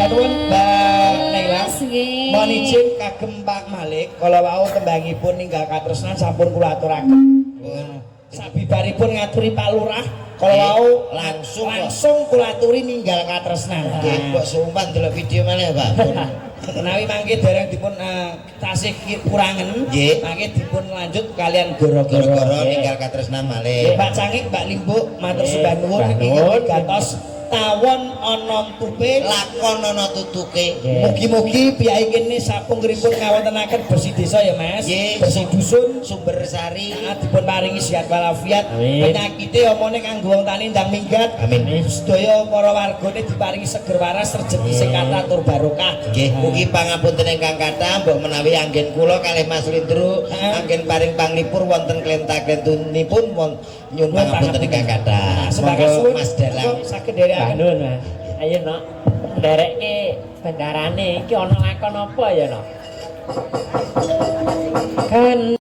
nuwun Mbak Naila. Nggih. Mohon izin kagem Pak Malik kala wau tembangipun ninggal katresnan sampun kula aturaken. Sabibaripun ngaturi Pak Lurah kala wau langsung kula aturi ninggal katresnan. Nggih, kok sumpah delok video malih, Pak. Menawi mangke dereng dipun tasih kurangen, mangke dipun lanjut kalian Goro-goro ninggal katresnan malih. Mbak Cangik, Mbak Limbuk, matur sembah nuwun inggih gatos tawon ana tupe Lakon ana tutuke. mugi-mugi piyai kene sapungripun ngawontenaken bersih desa ya Mas, bersih dusun Sumber Sari dipun paringi sehat walafiat, penyakite omone kanggo wong tani ndang minggat. Amin. Sedaya para wargane diparingi seger waras rezeki sing kathah tur barokah. Nggih, mugi pangapunten ingkang kathah mbok menawi anggen kula kalih Mas Lindro anggen paring panglipur wonten klenta-klentunipun nyuwun pangapunten ingkang kathah. Sebagai Mas Dalang saged derekaken. Nuwun, Mas. Ayo, Nok. Nderekke bendarane iki ana lakon apa ya, Nok? Kan